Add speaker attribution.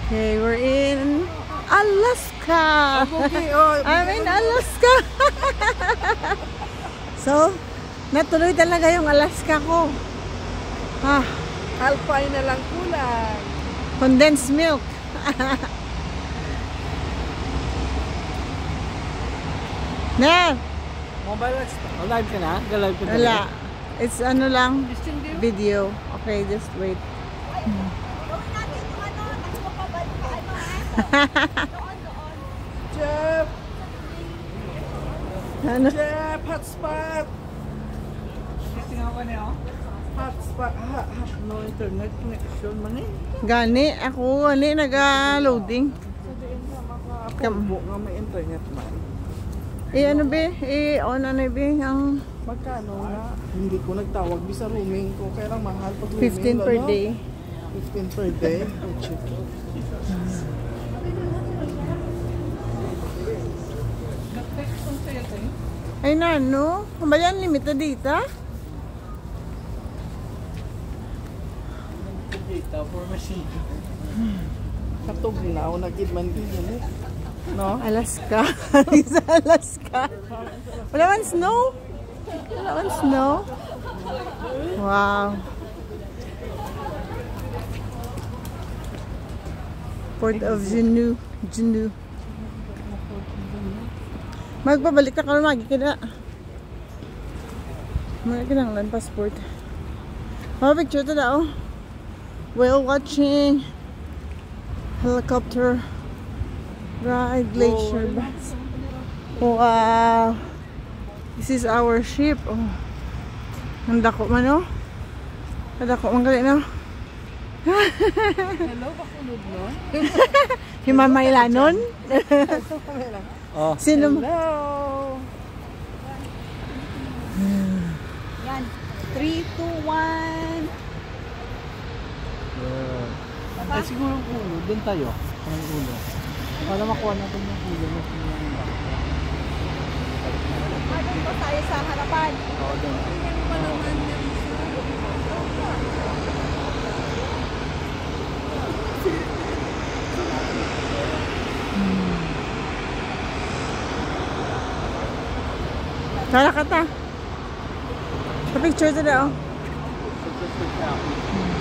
Speaker 1: Okay, we're in Alaska.
Speaker 2: Okay, oh,
Speaker 1: I'm in Alaska. So, natuloy talaga yung Alaska ko. Ah,
Speaker 2: Alpine na lang kulang.
Speaker 1: condensed milk. Na,
Speaker 2: Mobile lights. Live ka na? Live ka na?
Speaker 1: wala. It's ano lang, video. Okay, just wait.
Speaker 3: Gawin natin yung ano, nakapabal ka ano ha? Doon.
Speaker 2: Jeff!
Speaker 1: Ano?
Speaker 2: Jeff! Hotspot! Hotspot. No internet connection man eh.
Speaker 1: Gani, ako gani naga-loading.
Speaker 2: Kambo nga may internet man.
Speaker 1: Ano be? On ano be? Ang
Speaker 2: Magkano nga? Hindi ko nagtawag sa roaming ko. Kaya lang mahal pag roaming.
Speaker 1: 15 per day.
Speaker 2: 15 per day? Oh, cheap.
Speaker 1: Ay nano, kambayan limited data?
Speaker 2: Data for machine. Katog na ako nag-idman din eh. No?
Speaker 1: Alaska. Sa Alaska. Wala man snow? Wala man snow? Wow. Port of Juneau. Juneau. Magbabalik na ka magi kada. Magi lang lang passport. Mga picture to daw. Whale watching. Helicopter ride, glacier bus. Wow. This is our ship. Oh. Ang dako man oh. Ang dako man gali no.
Speaker 2: Hello, bakulod no?
Speaker 1: Himamaylanon.
Speaker 2: Oh.
Speaker 1: Sino?
Speaker 2: Hello!
Speaker 3: Yan. 3, 2, 1.
Speaker 2: Ay, siguro yung ulo. Doon tayo. Ang ulo. Para makuha natin yung ulo.
Speaker 3: Doon po tayo sa harapan.
Speaker 2: Oo, doon.
Speaker 1: Tara ka ta. Sa picture to daw.
Speaker 2: Picture.